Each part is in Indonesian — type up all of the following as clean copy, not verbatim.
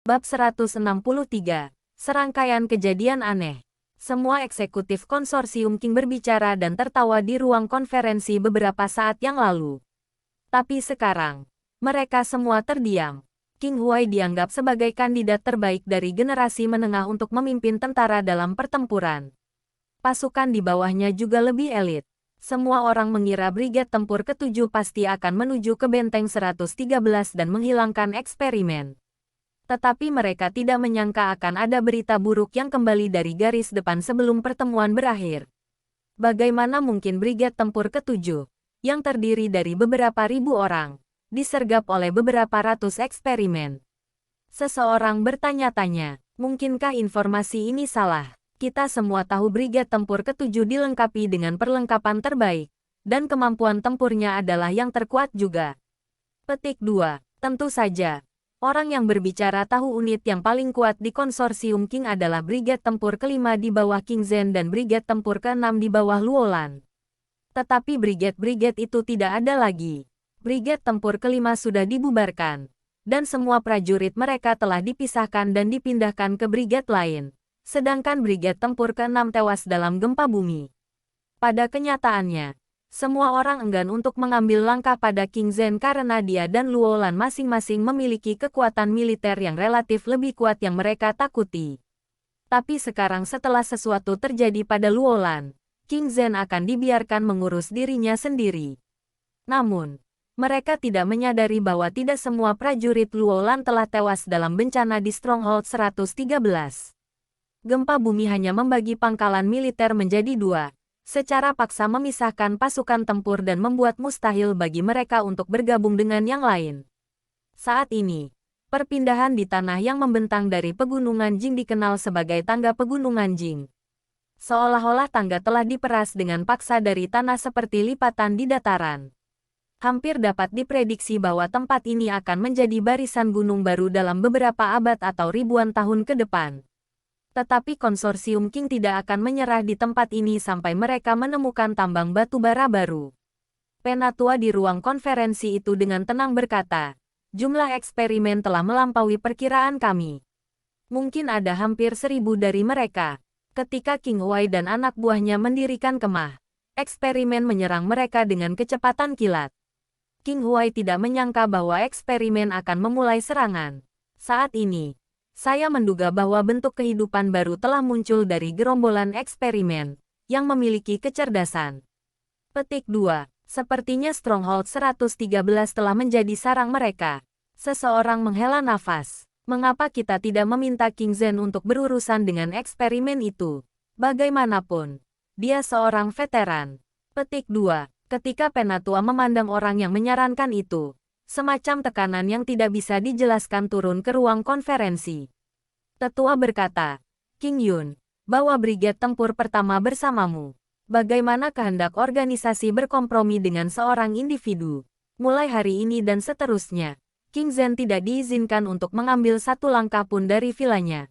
Bab 163. Serangkaian kejadian aneh. Semua eksekutif konsorsium King berbicara dan tertawa di ruang konferensi beberapa saat yang lalu. Tapi sekarang, mereka semua terdiam. King Huai dianggap sebagai kandidat terbaik dari generasi menengah untuk memimpin tentara dalam pertempuran. Pasukan di bawahnya juga lebih elit. Semua orang mengira Brigade Tempur ke-7 pasti akan menuju ke Benteng 113 dan menghilangkan eksperimen. Tetapi mereka tidak menyangka akan ada berita buruk yang kembali dari garis depan sebelum pertemuan berakhir. Bagaimana mungkin Brigade Tempur ke-7, yang terdiri dari beberapa ribu orang, disergap oleh beberapa ratus eksperimen? Seseorang bertanya-tanya, mungkinkah informasi ini salah? Kita semua tahu Brigade Tempur ke-7 dilengkapi dengan perlengkapan terbaik, dan kemampuan tempurnya adalah yang terkuat juga. Petik 2. Tentu saja. Orang yang berbicara tahu unit yang paling kuat di konsorsium King adalah Brigade Tempur ke-5 di bawah King Zhen dan Brigade Tempur ke-6 di bawah Luolan. Tetapi brigade-brigade itu tidak ada lagi. Brigade Tempur ke-5 sudah dibubarkan, dan semua prajurit mereka telah dipisahkan dan dipindahkan ke brigade lain, sedangkan Brigade Tempur ke-6 tewas dalam gempa bumi. Pada kenyataannya, semua orang enggan untuk mengambil langkah pada King Zhen karena dia dan Luolan masing-masing memiliki kekuatan militer yang relatif lebih kuat yang mereka takuti. Tapi sekarang setelah sesuatu terjadi pada Luolan, King Zhen akan dibiarkan mengurus dirinya sendiri. Namun, mereka tidak menyadari bahwa tidak semua prajurit Luolan telah tewas dalam bencana di Stronghold 113. Gempa bumi hanya membagi pangkalan militer menjadi dua, secara paksa memisahkan pasukan tempur dan membuat mustahil bagi mereka untuk bergabung dengan yang lain. Saat ini, perpindahan di tanah yang membentang dari pegunungan Jing dikenal sebagai tangga pegunungan Jing. Seolah-olah tangga telah diperas dengan paksa dari tanah seperti lipatan di dataran. Hampir dapat diprediksi bahwa tempat ini akan menjadi barisan gunung baru dalam beberapa abad atau ribuan tahun ke depan. Tetapi konsorsium King tidak akan menyerah di tempat ini sampai mereka menemukan tambang batu bara baru. Penatua di ruang konferensi itu dengan tenang berkata, jumlah eksperimen telah melampaui perkiraan kami. Mungkin ada hampir 1000 dari mereka. Ketika King Huai dan anak buahnya mendirikan kemah, eksperimen menyerang mereka dengan kecepatan kilat. King Huai tidak menyangka bahwa eksperimen akan memulai serangan. Saat ini, saya menduga bahwa bentuk kehidupan baru telah muncul dari gerombolan eksperimen, yang memiliki kecerdasan. Petik 2. Sepertinya Stronghold 113 telah menjadi sarang mereka. Seseorang menghela nafas. Mengapa kita tidak meminta King Zhen untuk berurusan dengan eksperimen itu? Bagaimanapun, dia seorang veteran. Petik 2. Ketika Penatua memandang orang yang menyarankan itu, semacam tekanan yang tidak bisa dijelaskan turun ke ruang konferensi. Tetua berkata, King Yun, bawa Brigade Tempur pertama bersamamu. Bagaimana kehendak organisasi berkompromi dengan seorang individu? Mulai hari ini dan seterusnya, King Zhen tidak diizinkan untuk mengambil satu langkah pun dari vilanya.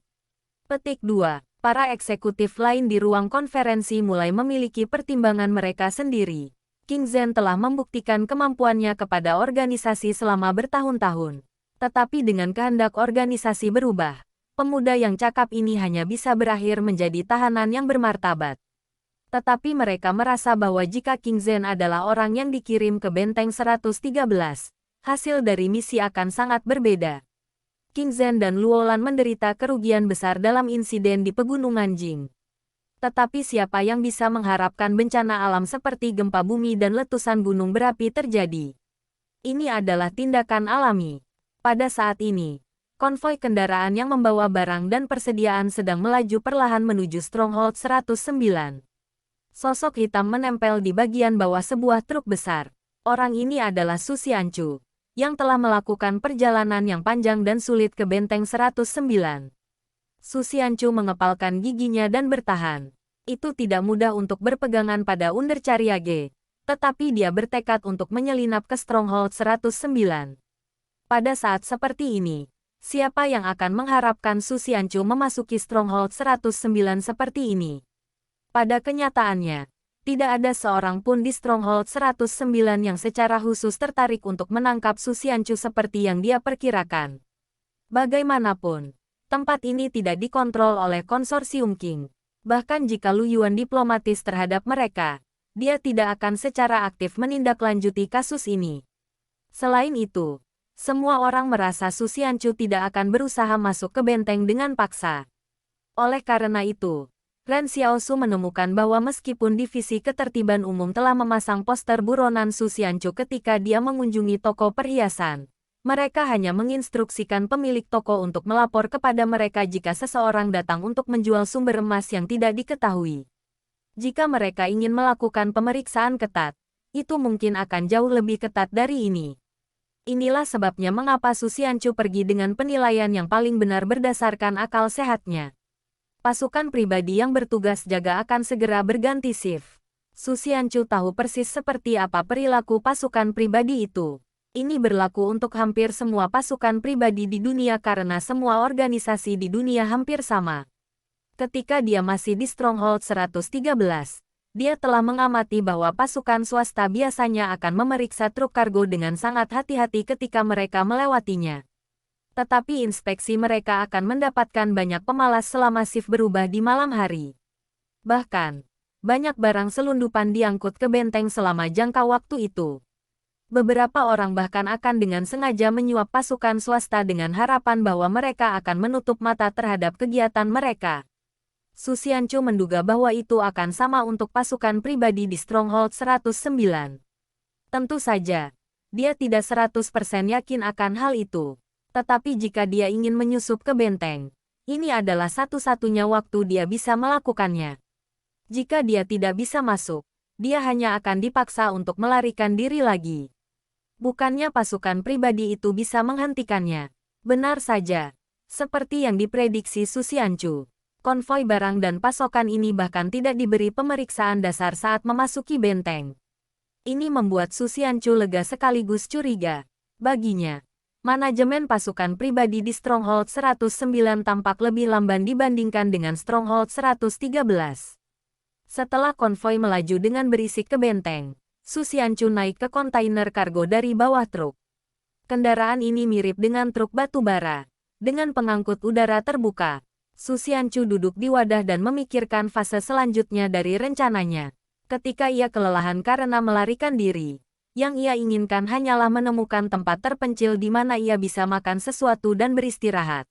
Petik 2. Para eksekutif lain di ruang konferensi mulai memiliki pertimbangan mereka sendiri. King Zhen telah membuktikan kemampuannya kepada organisasi selama bertahun-tahun. Tetapi dengan kehendak organisasi berubah, pemuda yang cakap ini hanya bisa berakhir menjadi tahanan yang bermartabat. Tetapi mereka merasa bahwa jika King Zhen adalah orang yang dikirim ke Benteng 113, hasil dari misi akan sangat berbeda. King Zhen dan Luolan menderita kerugian besar dalam insiden di Pegunungan Jing. Tetapi siapa yang bisa mengharapkan bencana alam seperti gempa bumi dan letusan gunung berapi terjadi? Ini adalah tindakan alami. Pada saat ini, konvoi kendaraan yang membawa barang dan persediaan sedang melaju perlahan menuju Stronghold 109. Sosok hitam menempel di bagian bawah sebuah truk besar. Orang ini adalah Su Xianchu, yang telah melakukan perjalanan yang panjang dan sulit ke Benteng 109. Su Xianchu mengepalkan giginya dan bertahan. Itu tidak mudah untuk berpegangan pada Under Cariage, tetapi dia bertekad untuk menyelinap ke Stronghold 109. Pada saat seperti ini, siapa yang akan mengharapkan Su Xianchu memasuki Stronghold 109 seperti ini? Pada kenyataannya, tidak ada seorang pun di Stronghold 109 yang secara khusus tertarik untuk menangkap Su Xianchu seperti yang dia perkirakan. Bagaimanapun, tempat ini tidak dikontrol oleh konsorsium King. Bahkan jika Lu Yuan diplomatis terhadap mereka, dia tidak akan secara aktif menindaklanjuti kasus ini. Selain itu, semua orang merasa Su Xianchu tidak akan berusaha masuk ke benteng dengan paksa. Oleh karena itu, Ren Xiaosu menemukan bahwa meskipun Divisi Ketertiban Umum telah memasang poster buronan Su Xianchu ketika dia mengunjungi toko perhiasan, mereka hanya menginstruksikan pemilik toko untuk melapor kepada mereka jika seseorang datang untuk menjual sumber emas yang tidak diketahui. Jika mereka ingin melakukan pemeriksaan ketat, itu mungkin akan jauh lebih ketat dari ini. Inilah sebabnya mengapa Su Xianchu pergi dengan penilaian yang paling benar berdasarkan akal sehatnya. Pasukan pribadi yang bertugas jaga akan segera berganti shift. Su Xianchu tahu persis seperti apa perilaku pasukan pribadi itu. Ini berlaku untuk hampir semua pasukan pribadi di dunia karena semua organisasi di dunia hampir sama. Ketika dia masih di Stronghold 113, dia telah mengamati bahwa pasukan swasta biasanya akan memeriksa truk kargo dengan sangat hati-hati ketika mereka melewatinya. Tetapi inspeksi mereka akan mendapatkan banyak pemalas selama shift berubah di malam hari. Bahkan, banyak barang selundupan diangkut ke benteng selama jangka waktu itu. Beberapa orang bahkan akan dengan sengaja menyuap pasukan swasta dengan harapan bahwa mereka akan menutup mata terhadap kegiatan mereka. Su Xianchu menduga bahwa itu akan sama untuk pasukan pribadi di Stronghold 109. Tentu saja, dia tidak 100% yakin akan hal itu. Tetapi jika dia ingin menyusup ke benteng, ini adalah satu-satunya waktu dia bisa melakukannya. Jika dia tidak bisa masuk, dia hanya akan dipaksa untuk melarikan diri lagi. Bukannya pasukan pribadi itu bisa menghentikannya. Benar saja, seperti yang diprediksi Su Xianchu. Konvoi barang dan pasokan ini bahkan tidak diberi pemeriksaan dasar saat memasuki benteng. Ini membuat Su Xianchu lega sekaligus curiga. Baginya, manajemen pasukan pribadi di Stronghold 109 tampak lebih lamban dibandingkan dengan Stronghold 113. Setelah konvoi melaju dengan berisik ke benteng, Su Xianchu naik ke kontainer kargo dari bawah truk. Kendaraan ini mirip dengan truk batu bara. Dengan pengangkut udara terbuka, Su Xianchu duduk di wadah dan memikirkan fase selanjutnya dari rencananya. Ketika ia kelelahan karena melarikan diri, yang ia inginkan hanyalah menemukan tempat terpencil di mana ia bisa makan sesuatu dan beristirahat.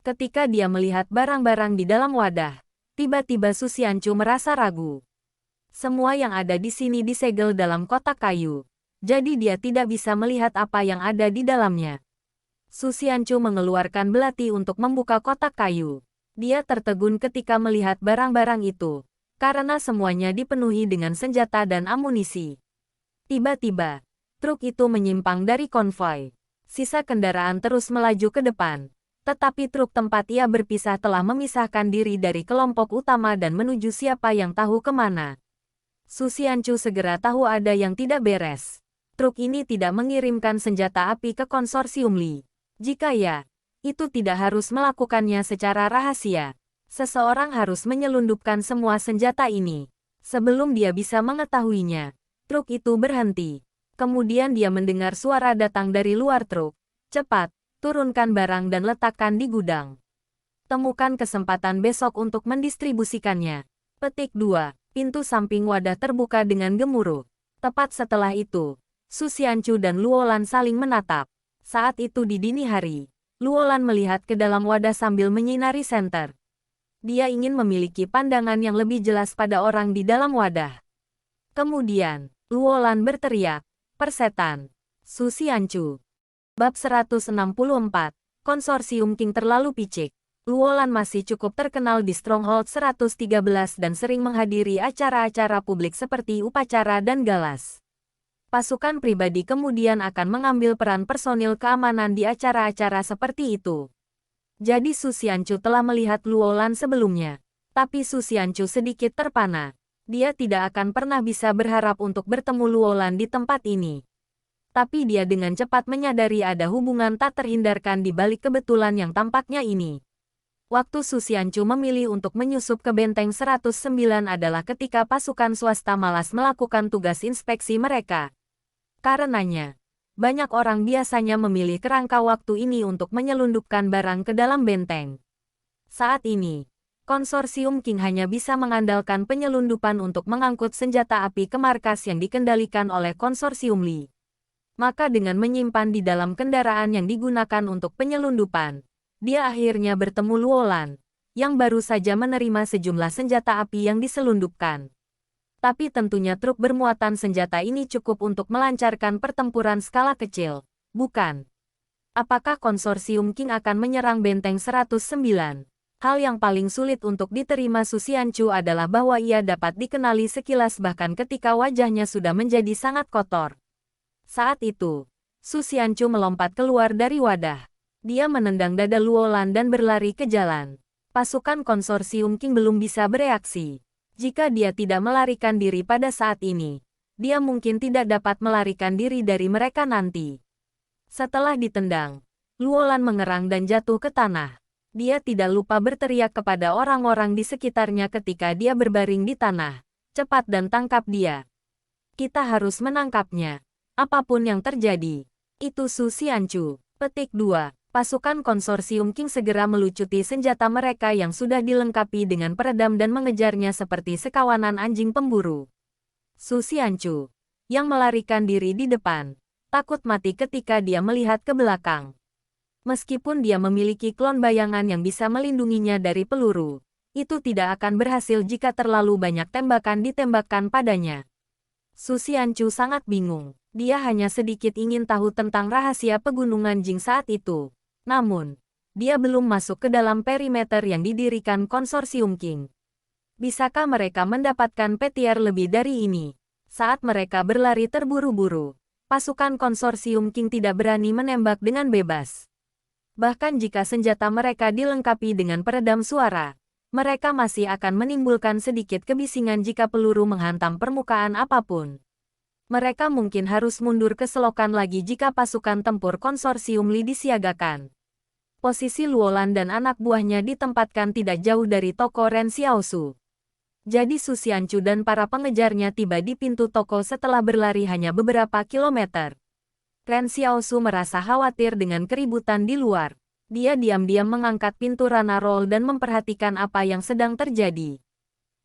Ketika dia melihat barang-barang di dalam wadah, tiba-tiba Su Xianchu merasa ragu. Semua yang ada di sini disegel dalam kotak kayu, jadi dia tidak bisa melihat apa yang ada di dalamnya. Su Xianchu mengeluarkan belati untuk membuka kotak kayu. Dia tertegun ketika melihat barang-barang itu, karena semuanya dipenuhi dengan senjata dan amunisi. Tiba-tiba, truk itu menyimpang dari konvoi. Sisa kendaraan terus melaju ke depan, tetapi truk tempat ia berpisah telah memisahkan diri dari kelompok utama dan menuju siapa yang tahu kemana. Su Xianchu segera tahu ada yang tidak beres. Truk ini tidak mengirimkan senjata api ke konsorsium Li. Jika ya, itu tidak harus melakukannya secara rahasia. Seseorang harus menyelundupkan semua senjata ini. Sebelum dia bisa mengetahuinya, truk itu berhenti. Kemudian dia mendengar suara datang dari luar truk. Cepat, turunkan barang dan letakkan di gudang. Temukan kesempatan besok untuk mendistribusikannya. Petik 2. Pintu samping wadah terbuka dengan gemuruh. Tepat setelah itu, Su Xianchu dan Luolan saling menatap. Saat itu di dini hari, Luolan melihat ke dalam wadah sambil menyinari senter. Dia ingin memiliki pandangan yang lebih jelas pada orang di dalam wadah. Kemudian, Luolan berteriak, "Persetan!" Su Xianchu. Bab 164, Konsorsium King terlalu picik. Luolan masih cukup terkenal di Stronghold 113 dan sering menghadiri acara-acara publik seperti upacara dan galas. Pasukan pribadi kemudian akan mengambil peran personil keamanan di acara-acara seperti itu. Jadi Su Xianchu telah melihat Luolan sebelumnya. Tapi Su Xianchu sedikit terpana. Dia tidak akan pernah bisa berharap untuk bertemu Luolan di tempat ini. Tapi dia dengan cepat menyadari ada hubungan tak terhindarkan di balik kebetulan yang tampaknya ini. Waktu Su Xianchu memilih untuk menyusup ke benteng 109 adalah ketika pasukan swasta malas melakukan tugas inspeksi mereka. Karenanya, banyak orang biasanya memilih kerangka waktu ini untuk menyelundupkan barang ke dalam benteng. Saat ini, Konsorsium King hanya bisa mengandalkan penyelundupan untuk mengangkut senjata api ke markas yang dikendalikan oleh Konsorsium Li. Maka dengan menyimpan di dalam kendaraan yang digunakan untuk penyelundupan, dia akhirnya bertemu Luolan, yang baru saja menerima sejumlah senjata api yang diselundupkan. Tapi tentunya truk bermuatan senjata ini cukup untuk melancarkan pertempuran skala kecil, bukan? Apakah Konsorsium King akan menyerang benteng 109? Hal yang paling sulit untuk diterima Su Xianchu adalah bahwa ia dapat dikenali sekilas bahkan ketika wajahnya sudah menjadi sangat kotor. Saat itu, Su Xianchu melompat keluar dari wadah. Dia menendang dada Luolan dan berlari ke jalan. Pasukan Konsorsium King belum bisa bereaksi. Jika dia tidak melarikan diri pada saat ini, dia mungkin tidak dapat melarikan diri dari mereka nanti. Setelah ditendang, Luolan mengerang dan jatuh ke tanah. Dia tidak lupa berteriak kepada orang-orang di sekitarnya ketika dia berbaring di tanah. Cepat dan tangkap dia. Kita harus menangkapnya. Apapun yang terjadi. Itu Su Xianchu. Petik 2. Pasukan Konsorsium King segera melucuti senjata mereka yang sudah dilengkapi dengan peredam dan mengejarnya seperti sekawanan anjing pemburu. Su Xianchu, yang melarikan diri di depan, takut mati ketika dia melihat ke belakang. Meskipun dia memiliki klon bayangan yang bisa melindunginya dari peluru, itu tidak akan berhasil jika terlalu banyak tembakan ditembakkan padanya. Su Xianchu sangat bingung. Dia hanya sedikit ingin tahu tentang rahasia pegunungan Jing saat itu. Namun, dia belum masuk ke dalam perimeter yang didirikan Konsorsium King. Bisakah mereka mendapatkan petiar lebih dari ini? Saat mereka berlari terburu-buru, pasukan Konsorsium King tidak berani menembak dengan bebas. Bahkan jika senjata mereka dilengkapi dengan peredam suara, mereka masih akan menimbulkan sedikit kebisingan jika peluru menghantam permukaan apapun. Mereka mungkin harus mundur ke selokan lagi jika pasukan tempur Konsorsium Li disiagakan. Posisi Luolan dan anak buahnya ditempatkan tidak jauh dari toko Ren Xiaosu. Jadi Su Xianchu dan para pengejarnya tiba di pintu toko setelah berlari hanya beberapa kilometer. Ren Xiaosu merasa khawatir dengan keributan di luar. Dia diam-diam mengangkat pintu Rana Roll dan memperhatikan apa yang sedang terjadi.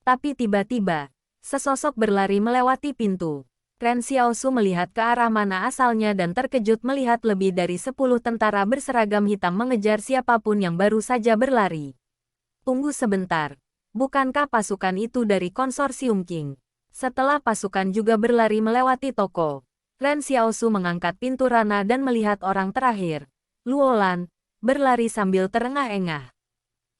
Tapi tiba-tiba, sesosok berlari melewati pintu. Ren Xiaosu melihat ke arah mana asalnya dan terkejut melihat lebih dari 10 tentara berseragam hitam mengejar siapapun yang baru saja berlari. Tunggu sebentar. Bukankah pasukan itu dari Konsorsium King? Setelah pasukan juga berlari melewati toko, Ren Xiaosu mengangkat pintu Rana dan melihat orang terakhir, Luolan, berlari sambil terengah-engah.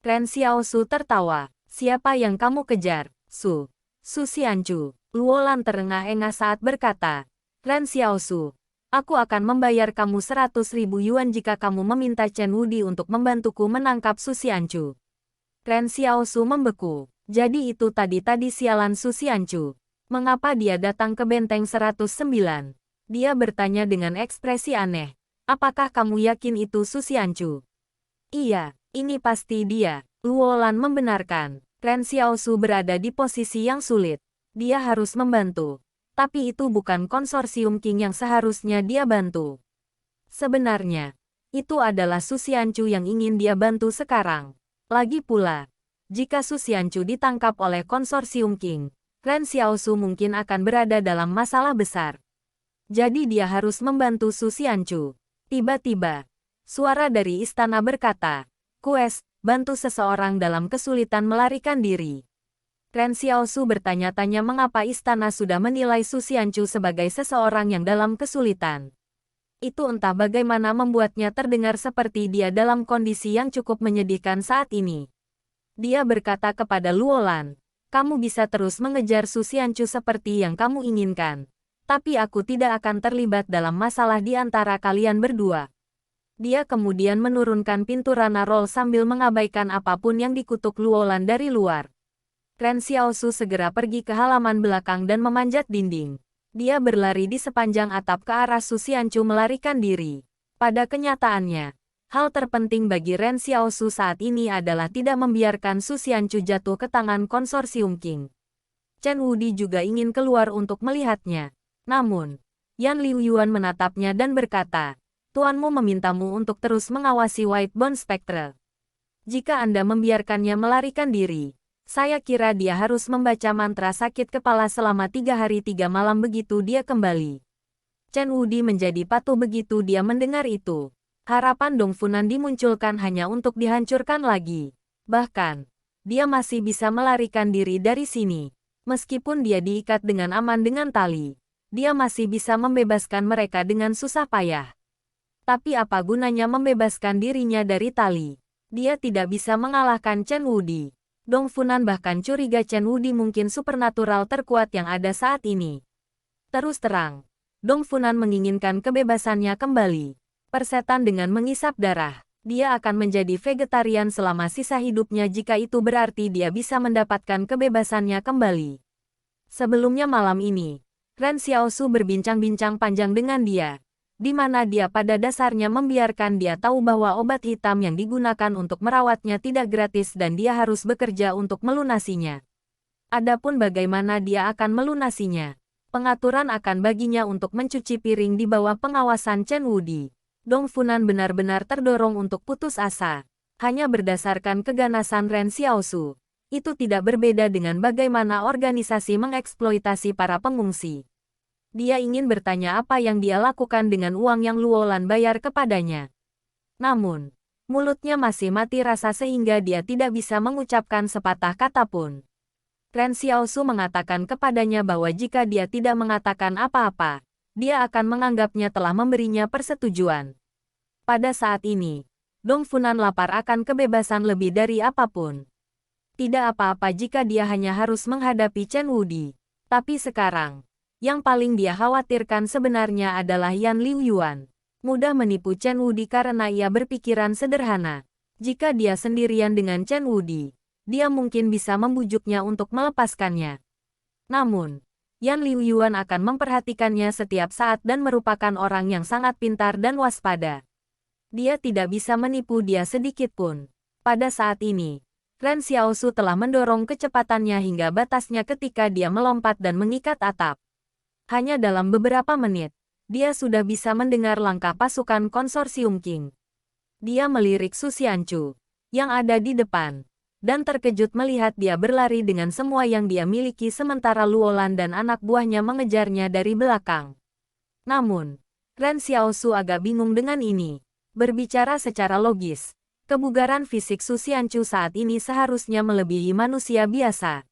Ren Xiaosu tertawa. Siapa yang kamu kejar? Su Xianchu. Luolan terengah-engah saat berkata, Ren Xiaosu, aku akan membayar kamu 100.000 yuan jika kamu meminta Chen Wudi untuk membantuku menangkap Su Xianchu. Ren Xiaosu membeku. Jadi itu tadi sialan Su Xianchu. Mengapa dia datang ke benteng 109? Dia bertanya dengan ekspresi aneh. Apakah kamu yakin itu Su Xianchu? Iya, ini pasti dia. Luolan membenarkan. Ren Xiaosu berada di posisi yang sulit. Dia harus membantu. Tapi itu bukan Konsorsium King yang seharusnya dia bantu. Sebenarnya, itu adalah Su Xianchu yang ingin dia bantu sekarang. Lagi pula, jika Su Xianchu ditangkap oleh Konsorsium King, Ren Xiaosu mungkin akan berada dalam masalah besar. Jadi dia harus membantu Su Xianchu. Tiba-tiba, suara dari istana berkata, Quest, bantu seseorang dalam kesulitan melarikan diri. Ren Xiaosu bertanya-tanya mengapa istana sudah menilai Su Xianchu sebagai seseorang yang dalam kesulitan. Itu entah bagaimana membuatnya terdengar seperti dia dalam kondisi yang cukup menyedihkan saat ini. Dia berkata kepada Luolan, kamu bisa terus mengejar Su Xianchu seperti yang kamu inginkan. Tapi aku tidak akan terlibat dalam masalah di antara kalian berdua. Dia kemudian menurunkan pintu Rana Roll sambil mengabaikan apapun yang dikutuk Luolan dari luar. Ren Xiaosu segera pergi ke halaman belakang dan memanjat dinding. Dia berlari di sepanjang atap ke arah Su Xianchu melarikan diri. Pada kenyataannya, hal terpenting bagi Ren Xiaosu saat ini adalah tidak membiarkan Su Xianchu jatuh ke tangan Konsorsium King. Chen Wudi juga ingin keluar untuk melihatnya. Namun, Yan Liuyuan menatapnya dan berkata, Tuanmu memintamu untuk terus mengawasi White Bone Spectre. Jika Anda membiarkannya melarikan diri, saya kira dia harus membaca mantra sakit kepala selama 3 hari 3 malam begitu dia kembali. Chen Wudi menjadi patuh begitu dia mendengar itu. Harapan Dong Funan dimunculkan hanya untuk dihancurkan lagi. Bahkan, dia masih bisa melarikan diri dari sini. Meskipun dia diikat dengan aman dengan tali, dia masih bisa membebaskan mereka dengan susah payah. Tapi apa gunanya membebaskan dirinya dari tali? Dia tidak bisa mengalahkan Chen Wudi. Dong Funan bahkan curiga Chen Wudi mungkin supernatural terkuat yang ada saat ini. Terus terang, Dong Funan menginginkan kebebasannya kembali. Persetan dengan mengisap darah. Dia akan menjadi vegetarian selama sisa hidupnya jika itu berarti dia bisa mendapatkan kebebasannya kembali. Sebelumnya malam ini, Ren Xiaosu berbincang-bincang panjang dengan dia, di mana dia pada dasarnya membiarkan dia tahu bahwa obat hitam yang digunakan untuk merawatnya tidak gratis dan dia harus bekerja untuk melunasinya. Adapun bagaimana dia akan melunasinya, pengaturan akan baginya untuk mencuci piring di bawah pengawasan Chen Wudi. Dong Funan benar-benar terdorong untuk putus asa. Hanya berdasarkan keganasan Ren Xiaosu, itu tidak berbeda dengan bagaimana organisasi mengeksploitasi para pengungsi. Dia ingin bertanya apa yang dia lakukan dengan uang yang Luolan bayar kepadanya. Namun, mulutnya masih mati rasa sehingga dia tidak bisa mengucapkan sepatah kata pun. Ren Xiaosu mengatakan kepadanya bahwa jika dia tidak mengatakan apa-apa, dia akan menganggapnya telah memberinya persetujuan. Pada saat ini, Dong Funan lapar akan kebebasan lebih dari apapun. Tidak apa-apa jika dia hanya harus menghadapi Chen Wudi. Tapi sekarang, yang paling dia khawatirkan sebenarnya adalah Yan Liuyuan. Mudah menipu Chen Wudi karena ia berpikiran sederhana. Jika dia sendirian dengan Chen Wudi, dia mungkin bisa membujuknya untuk melepaskannya. Namun, Yan Liuyuan akan memperhatikannya setiap saat dan merupakan orang yang sangat pintar dan waspada. Dia tidak bisa menipu dia sedikit pun. Pada saat ini, Ren Xiaosu telah mendorong kecepatannya hingga batasnya ketika dia melompat dan mengikat atap. Hanya dalam beberapa menit, dia sudah bisa mendengar langkah pasukan konsorsium King. Dia melirik Su Xianchu, yang ada di depan, dan terkejut melihat dia berlari dengan semua yang dia miliki sementara Luolan dan anak buahnya mengejarnya dari belakang. Namun, Ren Xiaosu agak bingung dengan ini. Berbicara secara logis, kebugaran fisik Su Xianchu saat ini seharusnya melebihi manusia biasa.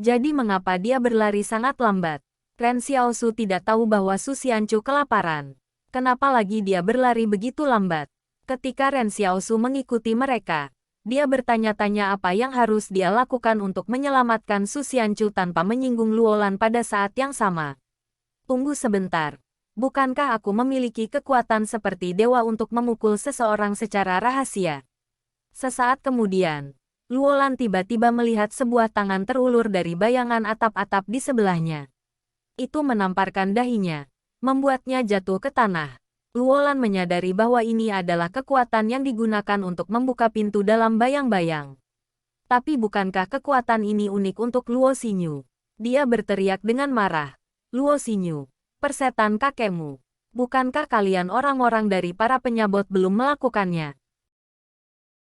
Jadi mengapa dia berlari sangat lambat? Ren Xiaosu tidak tahu bahwa Su Xianchu kelaparan. Kenapa lagi dia berlari begitu lambat? Ketika Ren Xiaosu mengikuti mereka, dia bertanya-tanya apa yang harus dia lakukan untuk menyelamatkan Su Xianchu tanpa menyinggung Luolan pada saat yang sama. Tunggu sebentar. Bukankah aku memiliki kekuatan seperti dewa untuk memukul seseorang secara rahasia? Sesaat kemudian, Luolan tiba-tiba melihat sebuah tangan terulur dari bayangan atap-atap di sebelahnya. Itu menamparkan dahinya, membuatnya jatuh ke tanah. Luolan menyadari bahwa ini adalah kekuatan yang digunakan untuk membuka pintu dalam bayang-bayang. Tapi bukankah kekuatan ini unik untuk Luo Xinyu? Dia berteriak dengan marah. Luo Xinyu, persetan kakekmu. Bukankah kalian orang-orang dari para penyabot belum melakukannya?